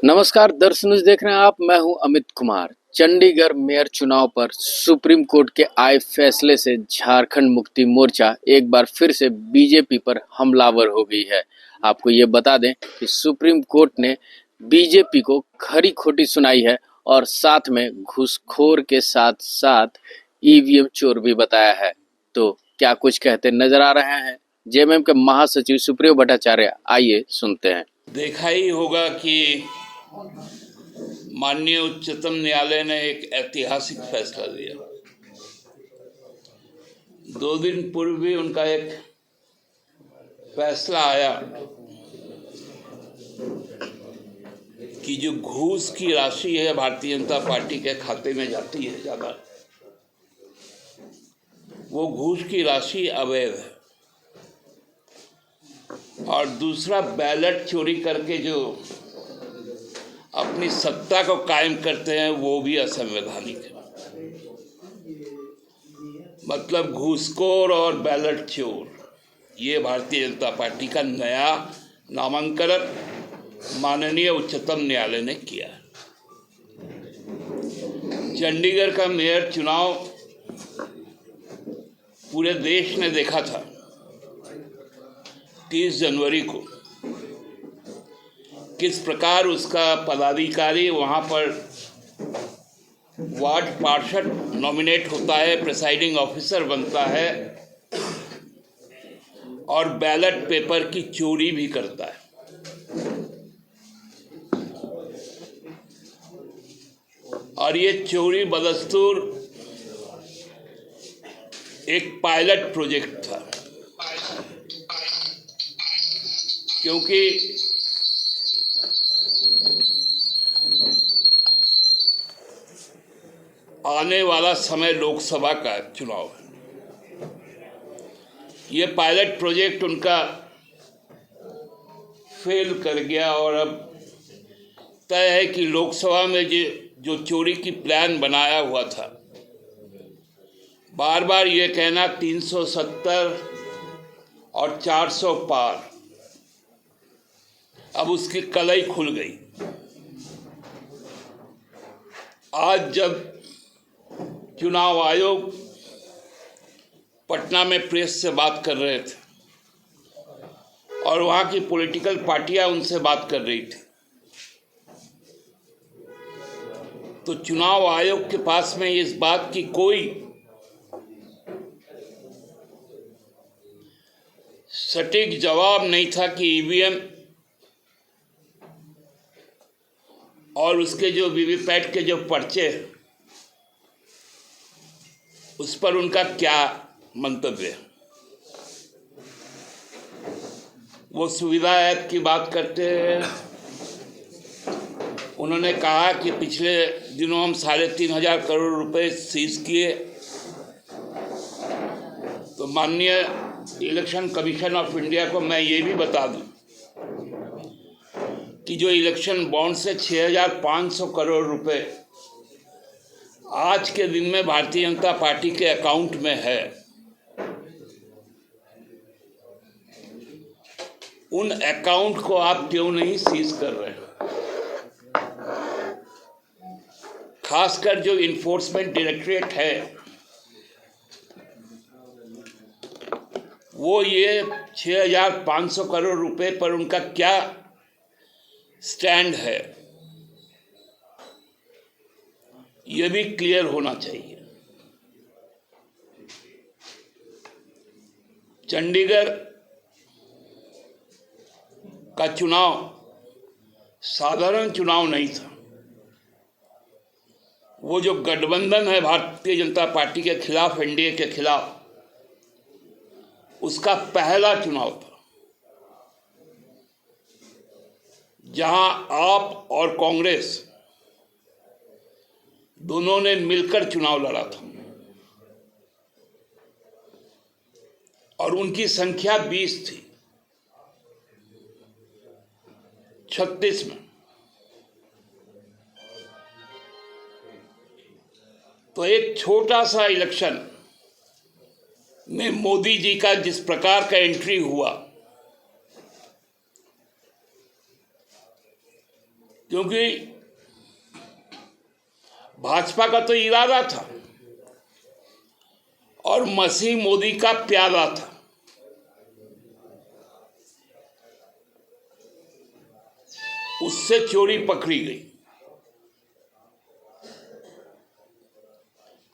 नमस्कार दर्शक न्यूज देख रहे हैं आप। मैं हूं अमित कुमार। चंडीगढ़ मेयर चुनाव पर सुप्रीम कोर्ट के आए फैसले से झारखंड मुक्ति मोर्चा एक बार फिर से बीजेपी पर हमलावर हो गई है। आपको ये बता दें कि सुप्रीम कोर्ट ने बीजेपी को खरी खोटी सुनाई है और साथ में घूसखोर के साथ साथ ईवीएम चोर भी बताया है। तो क्या कुछ कहते नजर आ रहे हैं जेएमएम के महासचिव सुप्रियो भट्टाचार्य, आइए सुनते हैं। देखा ही होगा कि माननीय उच्चतम न्यायालय ने एक ऐतिहासिक फैसला दिया। 2 दिन पूर्व भी उनका एक फैसला आया कि जो घूस की राशि है भारतीय जनता पार्टी के खाते में जाती है ज़्यादा, वो घूस की राशि अवैध है। और दूसरा, बैलेट चोरी करके जो अपनी सत्ता को कायम करते हैं वो भी असंवैधानिक है। मतलब घूसखोर और बैलेट चोर, ये भारतीय जनता पार्टी का नया नामांकन माननीय उच्चतम न्यायालय ने किया। चंडीगढ़ का मेयर चुनाव पूरे देश ने देखा था 30 जनवरी को, किस प्रकार उसका पदाधिकारी वहाँ पर वार्ड पार्षद नॉमिनेट होता है, प्रिसाइडिंग ऑफिसर बनता है और बैलेट पेपर की चोरी भी करता है। और ये चोरी बदस्तूर एक पायलट प्रोजेक्ट था, क्योंकि आने वाला समय लोकसभा का चुनाव है। ये पायलट प्रोजेक्ट उनका फेल कर गया और अब तय है कि लोकसभा में जो चोरी की प्लान बनाया हुआ था, बार बार ये कहना 370 और 400 पार, अब उसकी कलई खुल गई। आज जब चुनाव आयोग पटना में प्रेस से बात कर रहे थे और वहाँ की पॉलिटिकल पार्टियां उनसे बात कर रही थी, तो चुनाव आयोग के पास में इस बात की कोई सटीक जवाब नहीं था कि ईवीएम और उसके जो वीवीपैट के जो पर्चे, उस पर उनका क्या मंतव्य है। वो सुविधा ऐप की बात करते हैं। उन्होंने कहा कि पिछले दिनों हम 3,500 करोड़ रुपए सीज किए। तो माननीय इलेक्शन कमीशन ऑफ इंडिया को मैं ये भी बता दूं कि जो इलेक्शन बॉन्ड से 6,500 करोड़ रुपए आज के दिन में भारतीय जनता पार्टी के अकाउंट में है, उन अकाउंट को आप क्यों नहीं सीज कर रहे हैं? खासकर जो इन्फोर्समेंट डायरेक्टरेट है, वो ये 6,500 करोड़ रुपए पर उनका क्या स्टैंड है, ये भी क्लियर होना चाहिए। चंडीगढ़ का चुनाव साधारण चुनाव नहीं था। वो जो गठबंधन है भारतीय जनता पार्टी के खिलाफ, एनडीए के खिलाफ, उसका पहला चुनाव था जहां आप और कांग्रेस दोनों ने मिलकर चुनाव लड़ा था और उनकी संख्या 20 थी 36 में। तो एक छोटा सा इलेक्शन में मोदी जी का जिस प्रकार का एंट्री हुआ, क्योंकि भाजपा का तो इरादा था और मसीह मोदी का प्यारा था। उससे चोरी पकड़ी गई।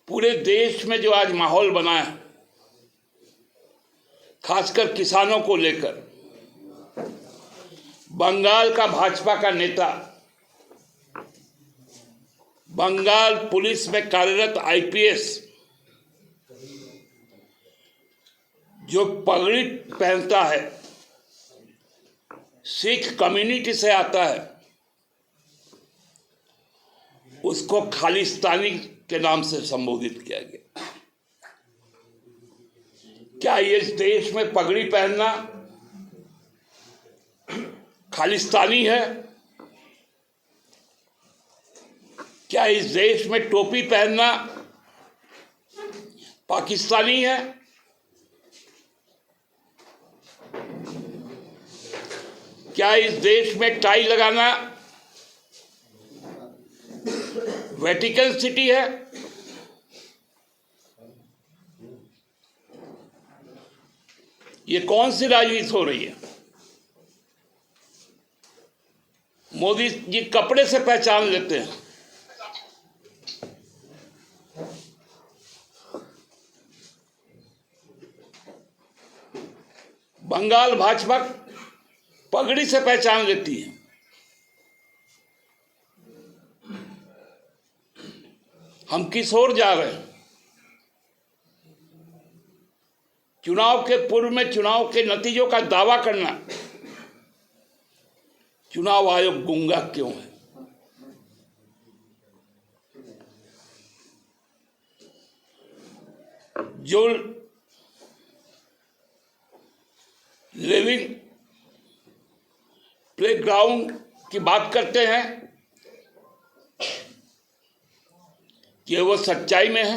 पूरे देश में जो आज माहौल बना है, खासकर किसानों को लेकर, बंगाल का भाजपा का नेता, बंगाल पुलिस में कार्यरत आईपीएस जो पगड़ी पहनता है, सिख कम्युनिटी से आता है, उसको खालिस्तानी के नाम से संबोधित किया गया। क्या इस देश में पगड़ी पहनना खालिस्तानी है? क्या इस देश में टोपी पहनना पाकिस्तानी है? क्या इस देश में टाई लगाना वेटिकन सिटी है? ये कौन सी राजनीति हो रही है? मोदी जी कपड़े से पहचान लेते हैं। बंगाल भाजपा पगड़ी से पहचान लेती है। हम किस ओर जा रहे हैं? चुनाव के पूर्व में चुनाव के नतीजों का दावा करना, चुनाव आयोग गूंगा क्यों है? जो लिविंग प्लेग्राउंड की बात करते हैं कि वो सच्चाई में है।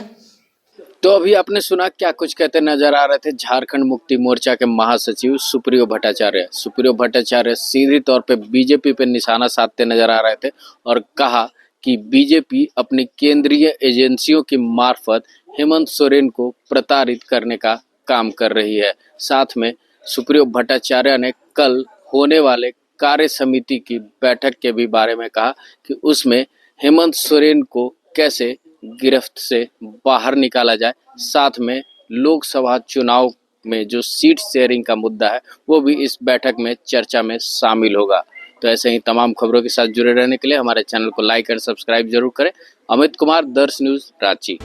तो अभी आपने सुना क्या कुछ कहते नजर आ रहे थे झारखंड मुक्ति मोर्चा के महासचिव सुप्रियो भट्टाचार्य। सुप्रियो भट्टाचार्य सीधी तौर पे बीजेपी पे निशाना साधते नजर आ रहे थे और कहा कि बीजेपी अपनी केंद्रीय एजेंसियों की मार्फत हेमंत सोरेन को प्रताड़ित करने का काम कर रही है। साथ में सुप्रियो भट्टाचार्य ने कल होने वाले कार्य समिति की बैठक के भी बारे में कहा कि उसमें हेमंत सोरेन को कैसे गिरफ्त से बाहर निकाला जाए, साथ में लोकसभा चुनाव में जो सीट शेयरिंग का मुद्दा है वो भी इस बैठक में चर्चा में शामिल होगा। तो ऐसे ही तमाम खबरों के साथ जुड़े रहने के लिए हमारे चैनल को लाइक और सब्सक्राइब जरूर करें। अमित कुमार, दर्श न्यूज, रांची।